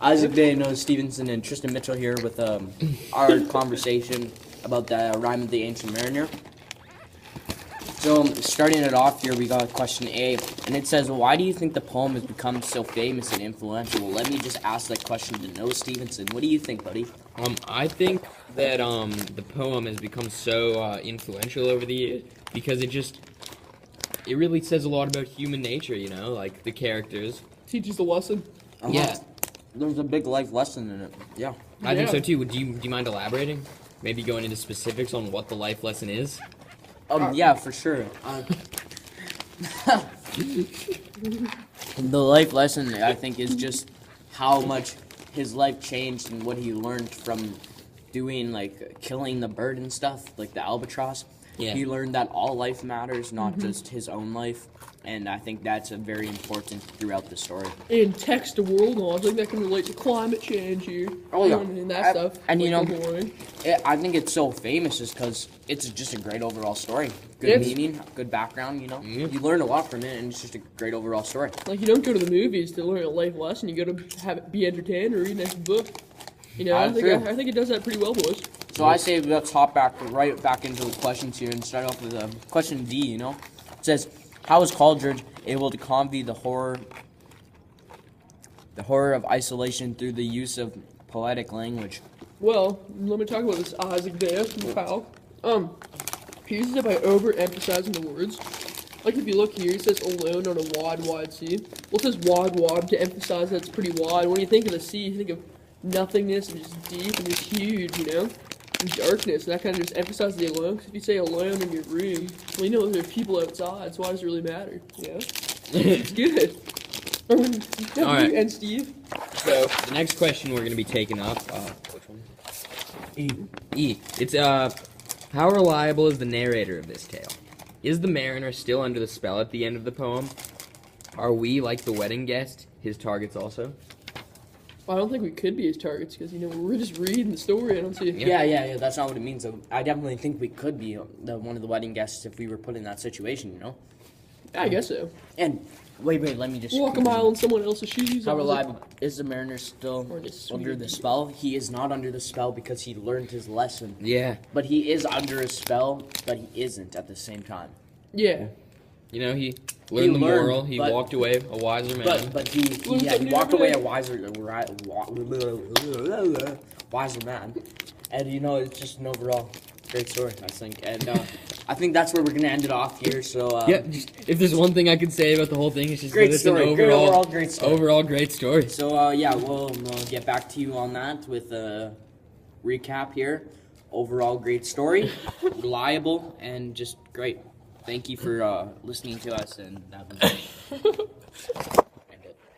Isaac Day, Noah Stevenson, and Tristan Mitchell here with our conversation about the Rime of the Ancient Mariner. So, starting it off here, we got question A, and it says, why do you think the poem has become so famous and influential? Well, let me just ask that question to Noah Stevenson. What do you think, buddy? I think that the poem has become so influential over the years because it really says a lot about human nature, you know, like the characters. Teaches the lesson. Yeah. There's a big life lesson in it. Yeah. I think so too. Do you mind elaborating? Maybe going into specifics on what the life lesson is? Yeah, for sure. The life lesson, I think, is just how much his life changed and what he learned from doing, like, killing the bird and stuff, like the albatross. Yeah. He learned that all life matters, not just his own life. And I think that's very important throughout the story. And text to world knowledge, like that can relate to climate change here. Oh, yeah. And that stuff. And, like you know, global warming. I think it's so famous just because it's just a great overall story. Good meaning, good background, you know. Mm-hmm. You learn a lot from it, and it's just a great overall story. Like, you don't go to the movies to learn a life lesson. You go to be entertained or read a nice book. You know, I think it does that pretty well, boys. So I say let's hop right back into the questions here and start off with question D, you know. It says, how is Coleridge able to convey the horror of isolation through the use of poetic language? Well, let me talk about this Isaac Day from Powell. He uses it by overemphasizing the words. Like if you look here, it says alone on a wide, wide sea. Well, it says wide to emphasize that it's pretty wide. When you think of the sea, you think of nothingness and just deep and just huge, you know? And darkness, and that kind of just emphasizes the alone. Because if you say alone in your room, well, you know there are people outside, so why does it really matter? You know? It's good. All right. And Steve? So, the next question we're going to be taking up, which one? E. It's, how reliable is the narrator of this tale? Is the mariner still under the spell at the end of the poem? Are we, like the wedding guest, his targets also? Well, I don't think we could be his targets, because, you know, we're just reading the story. I don't see it. Yeah, that's not what it means. I definitely think we could be one of the wedding guests if we were put in that situation, you know? Yeah, I guess so. And, wait, let me just... Walk a mile in someone else's shoes. How reliable is the mariner still just under the spell? He is not under the spell because he learned his lesson. Yeah. But he is under a spell, but he isn't at the same time. Yeah. You know, he learned the moral. He walked away a wiser man. But he walked away a wiser man. And, you know, it's just an overall great story, I think. And I think that's where we're going to end it off here. So yeah, if there's one thing I could say about the whole thing, it's just great that it's story. an overall great story. Overall great story. So, yeah, we'll get back to you on that with a recap here. Overall great story, reliable, and just great. Thank you for listening to us, and that was it.